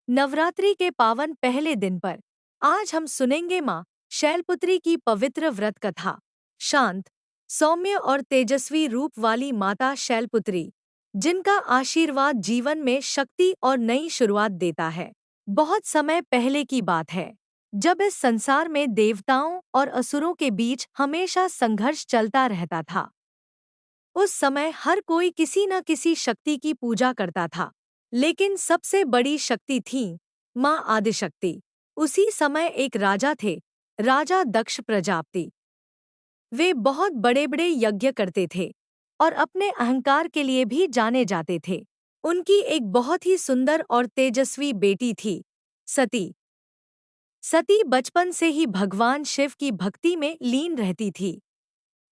नवरात्रि के पावन पहले दिन पर आज हम सुनेंगे माँ शैलपुत्री की पवित्र व्रत कथा। शांत, सौम्य और तेजस्वी रूप वाली माता शैलपुत्री, जिनका आशीर्वाद जीवन में शक्ति और नई शुरुआत देता है। बहुत समय पहले की बात है, जब इस संसार में देवताओं और असुरों के बीच हमेशा संघर्ष चलता रहता था। उस समय हर कोई किसी न किसी शक्ति की पूजा करता था, लेकिन सबसे बड़ी शक्ति थी माँ आदिशक्ति। उसी समय एक राजा थे, राजा दक्ष प्रजापति। वे बहुत बड़े बड़े यज्ञ करते थे और अपने अहंकार के लिए भी जाने जाते थे। उनकी एक बहुत ही सुंदर और तेजस्वी बेटी थी, सती। सती बचपन से ही भगवान शिव की भक्ति में लीन रहती थी।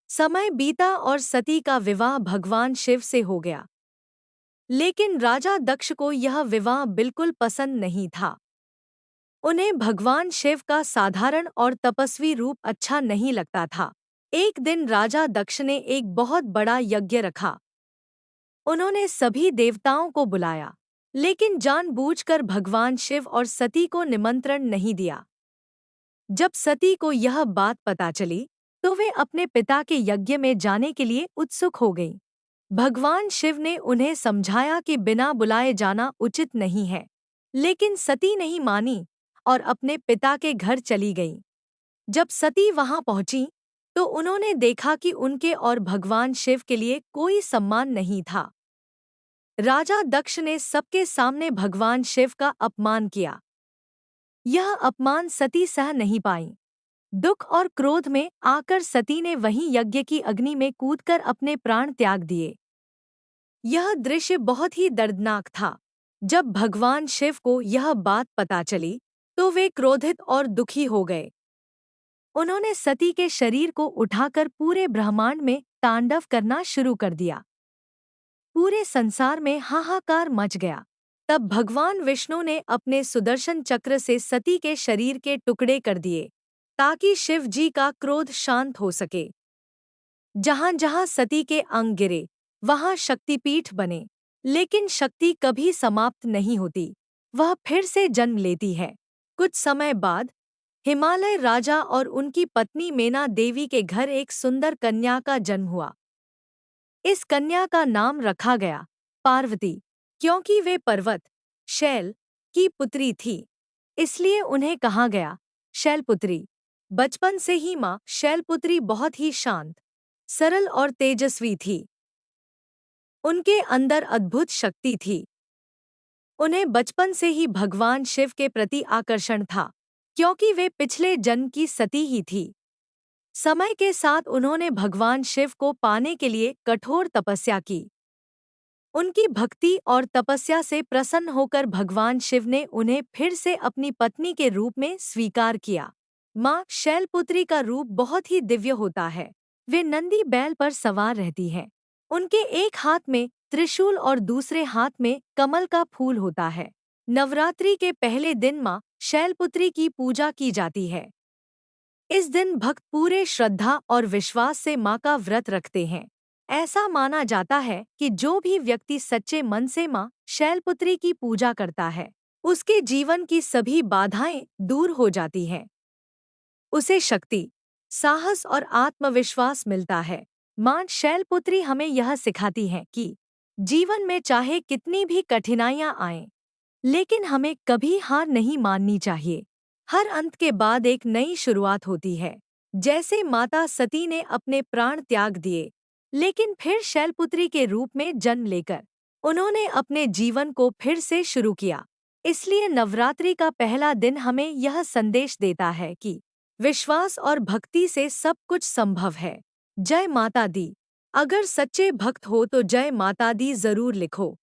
समय बीता और सती का विवाह भगवान शिव से हो गया। लेकिन राजा दक्ष को यह विवाह बिल्कुल पसंद नहीं था। उन्हें भगवान शिव का साधारण और तपस्वी रूप अच्छा नहीं लगता था। एक दिन राजा दक्ष ने एक बहुत बड़ा यज्ञ रखा। उन्होंने सभी देवताओं को बुलाया, लेकिन जानबूझकर भगवान शिव और सती को निमंत्रण नहीं दिया। जब सती को यह बात पता चली, तो वे अपने पिता के यज्ञ में जाने के लिए उत्सुक हो गईं। भगवान शिव ने उन्हें समझाया कि बिना बुलाए जाना उचित नहीं है, लेकिन सती नहीं मानी और अपने पिता के घर चली गईं। जब सती वहां पहुंची, तो उन्होंने देखा कि उनके और भगवान शिव के लिए कोई सम्मान नहीं था। राजा दक्ष ने सबके सामने भगवान शिव का अपमान किया। यह अपमान सती सह नहीं पाईं। दुख और क्रोध में आकर सती ने वहीं यज्ञ की अग्नि में कूदकर अपने प्राण त्याग दिए। यह दृश्य बहुत ही दर्दनाक था। जब भगवान शिव को यह बात पता चली, तो वे क्रोधित और दुखी हो गए। उन्होंने सती के शरीर को उठाकर पूरे ब्रह्मांड में तांडव करना शुरू कर दिया। पूरे संसार में हाहाकार मच गया। तब भगवान विष्णु ने अपने सुदर्शन चक्र से सती के शरीर के टुकड़े कर दिए, ताकि शिव जी का क्रोध शांत हो सके। जहां जहां सती के अंग गिरे, वहां शक्तिपीठ बने। लेकिन शक्ति कभी समाप्त नहीं होती, वह फिर से जन्म लेती है। कुछ समय बाद हिमालय राजा और उनकी पत्नी मेना देवी के घर एक सुंदर कन्या का जन्म हुआ। इस कन्या का नाम रखा गया पार्वती, क्योंकि वे पर्वत शैल की पुत्री थी। इसलिए उन्हें कहा गया शैलपुत्री। बचपन से ही माँ शैलपुत्री बहुत ही शांत, सरल और तेजस्वी थी। उनके अंदर अद्भुत शक्ति थी। उन्हें बचपन से ही भगवान शिव के प्रति आकर्षण था, क्योंकि वे पिछले जन्म की सती ही थी। समय के साथ उन्होंने भगवान शिव को पाने के लिए कठोर तपस्या की। उनकी भक्ति और तपस्या से प्रसन्न होकर भगवान शिव ने उन्हें फिर से अपनी पत्नी के रूप में स्वीकार किया। माँ शैलपुत्री का रूप बहुत ही दिव्य होता है। वे नंदी बैल पर सवार रहती हैं। उनके एक हाथ में त्रिशूल और दूसरे हाथ में कमल का फूल होता है। नवरात्रि के पहले दिन माँ शैलपुत्री की पूजा की जाती है। इस दिन भक्त पूरे श्रद्धा और विश्वास से माँ का व्रत रखते हैं। ऐसा माना जाता है कि जो भी व्यक्ति सच्चे मन से माँ शैलपुत्री की पूजा करता है, उसके जीवन की सभी बाधाएं दूर हो जाती हैं। उसे शक्ति, साहस और आत्मविश्वास मिलता है। माँ शैलपुत्री हमें यह सिखाती है कि जीवन में चाहे कितनी भी कठिनाइयां आएं, लेकिन हमें कभी हार नहीं माननी चाहिए। हर अंत के बाद एक नई शुरुआत होती है। जैसे माता सती ने अपने प्राण त्याग दिए, लेकिन फिर शैलपुत्री के रूप में जन्म लेकर उन्होंने अपने जीवन को फिर से शुरू किया। इसलिए नवरात्रि का पहला दिन हमें यह संदेश देता है कि विश्वास और भक्ति से सब कुछ संभव है। जय माता दी। अगर सच्चे भक्त हो तो जय माता दी जरूर लिखो।